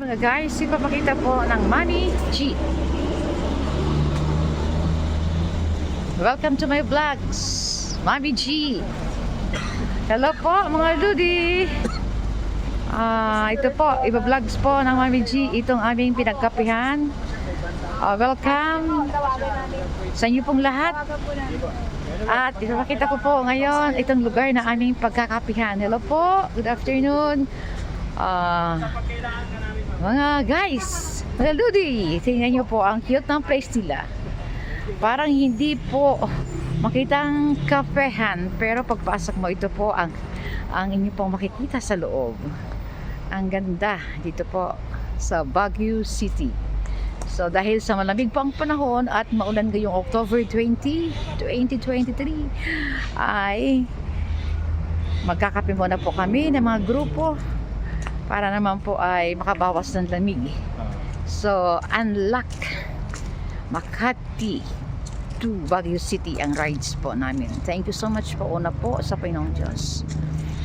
Mga guys, ipapakita po ng Mami G. Welcome to my vlogs, Mami G. Hello po mga Ludi. Ito po, iba-vlogs po ng Mami G. Itong aming pinagkapihan. Welcome sa inyo pong lahat. At ipapakita ko po ngayon itong lugar na aming pagkakapihan. Hello po, good afternoon. Mga guys, mga Ludi, tingnan nyo po ang cute ng place nila. Parang hindi po makitang kafehan, pero pagpasok mo, ito po ang inyo pong makikita sa loob. Ang ganda dito po sa Baguio City. So dahil sa malamig po ang panahon at maulan ngayong October 20, 2023, ay magkakape muna po kami ng mga grupo para naman po ay makabawas ng lamig. So, unlock Makati to Baguio City ang rides po namin. Thank you so much po una po sa Panginoong Diyos.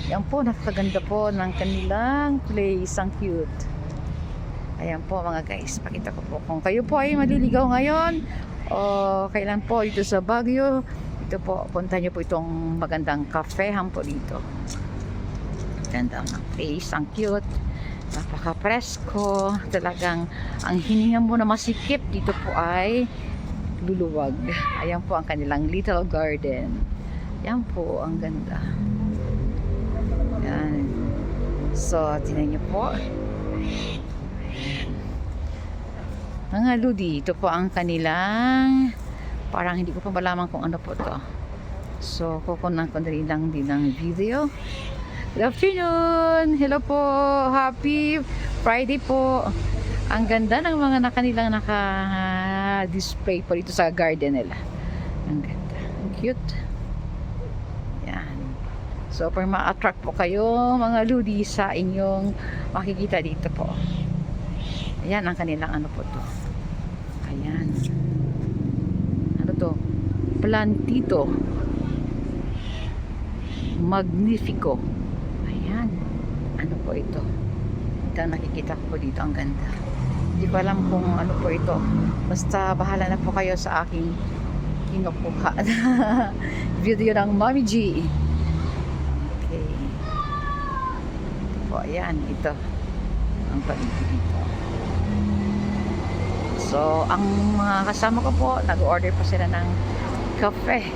Yan po, nakakaganda po ng kanilang place. Ang cute. Ayan po mga guys, pakita ko po. Kung kayo po ay maliligaw ngayon o kailan po dito sa Baguio, ito po, punta nyo po itong magandang kafehan po dito. Ganda ng place, ang cute, napaka-presko, talagang ang hininga mo na masikip dito po ay luluwag. Ayan po ang kanilang little garden. Yan po, ang ganda. Yan. So, tingnan nyo po. Mga Ludi, ito po ang kanilang, parang hindi ko pa malaman kung ano po to. So, kukunan ko na lang din ng video. Good afternoon! Hello po! Happy Friday po! Ang ganda ng mga kanilang naka-display po dito sa garden nila. Ang ganda. Ang cute. Yan. So, para ma-attract po kayo mga Ludi sa inyong makikita dito po. Ayan ang kanilang ano po to. Ayan. Ano to? Plantito. Magnifico. Ano po ito? Ito ang nakikita ko dito, ang ganda. Hindi ko alam kung ano po ito. Basta bahala na po kayo sa aking kinukuha video ng Mami G. Okay. Ito po, ayan, ito ang paligid dito. So, ang mga kasama ko po, nag-order po sila ng kape.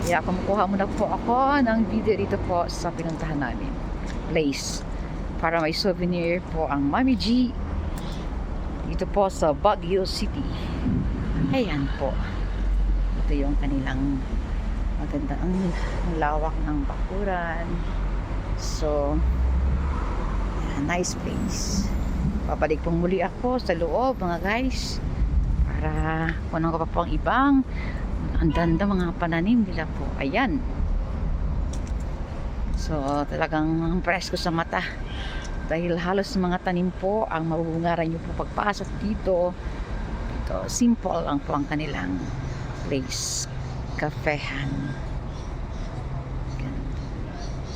Kaya kumukuha muna po ako ng video dito po sa pinuntahan namin place. Para may souvenir po ang Mami G dito po sa Baguio City. Ayan po. Ito yung kanilang maganda ang lawak ng bakuran. So, ayan, nice place. Babalik pong muli ako sa loob mga guys para kunan ko pa po ang ibang ang ganda mga pananim nila po. Ayan. So, talagang presko sa mata. Dahil halos mga tanim po ang mabubungaran nyo po pagpasok dito. Ito, simple lang po ang kanilang place. Kafehan.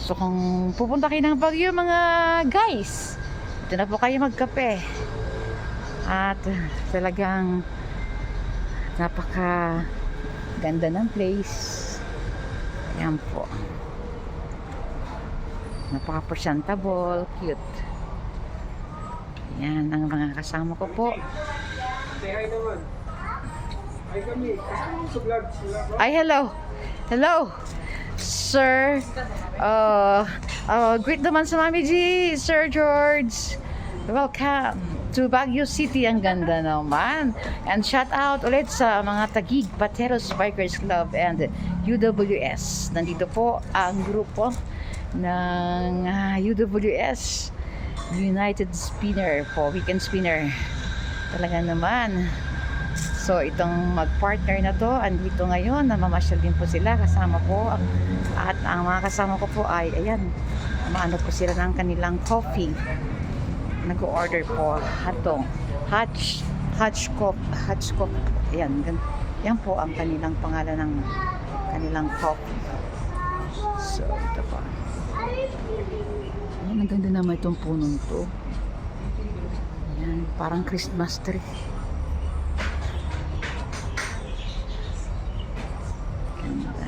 So, kung pupunta kayo ng Baguio mga guys, ito na po kayo magkape. At talagang napaka ganda ng place. Ayan po. Napaka-presentable, cute. Yan ang mga kasama ko po. Ay, hello. Hello, sir. Greet naman sa Mami G, Sir George. Welcome to Baguio City. Ang ganda naman. And shout out ulit sa mga Taguig Pateros Bikers Club and UWS. Nandito po ang grupo ng UWS United Spinner po, weekend spinner talaga naman. So itong mag-partner na to andito ngayon, namamasyal din po sila kasama po, at ang mga kasama ko po ay ayan, maano po sila ng kanilang coffee. Nag-order po hatong Hutch Coffee. Ayan, yan po ang kanilang pangalan ng kanilang coffee. So ito po. Ayan, ang ganda naman itong punong to. Ayan. Parang Christmas tree. Ganda.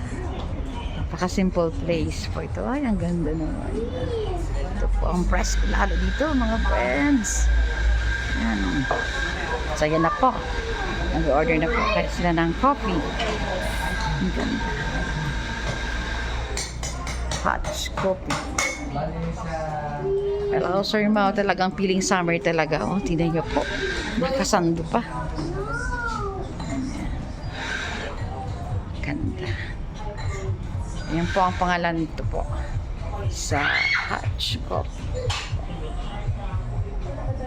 Napaka-simple place po ito. Ay, ang ganda naman. Ito po ang presko lalo dito, mga friends. Yan. So, yan na po. Nag-order na po kahit sila ng coffee. Ang ganda. Hot coffee. Hello, Sir Mao. Talagang feeling summer talaga. Oh, tingnan niyo po. Nakasando pa. Ganda. Yan po ang pangalan nito po. Sa hot coffee.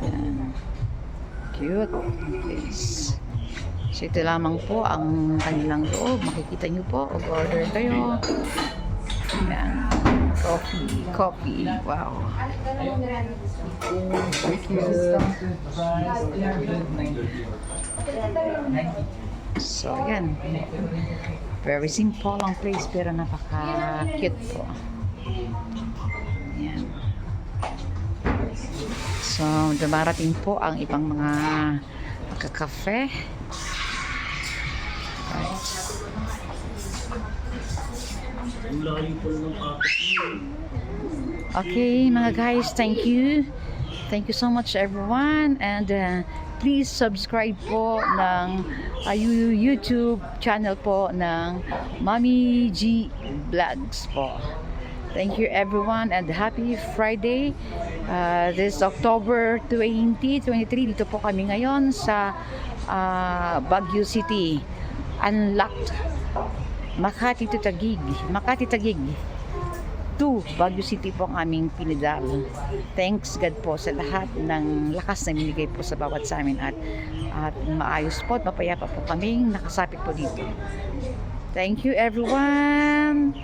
Yan. Cute place. So ito lamang po ang kanilang loob. Makikita nyo po. Order kayo. Yan. Coffee. Wow. Thank you. So, yan. Very simple ang place pero napaka-cute po. Yan. So, dumarating po ang ibang mga kakafe. Right. Okay, mga guys, thank you. Thank you so much everyone, and please subscribe po ng YouTube channel po ng Mommy G Vlogs po. Thank you everyone and happy Friday. This October 2023, dito po kami ngayon sa Baguio City. Unlocked Makati to Taguig. Makati Taguig to Baguio City po ang aming pinidal. Thanks God po sa lahat ng lakas na binigay po sa bawat sa amin, at maayos po at mapayapa po kaming nakasapit po dito. Thank you everyone.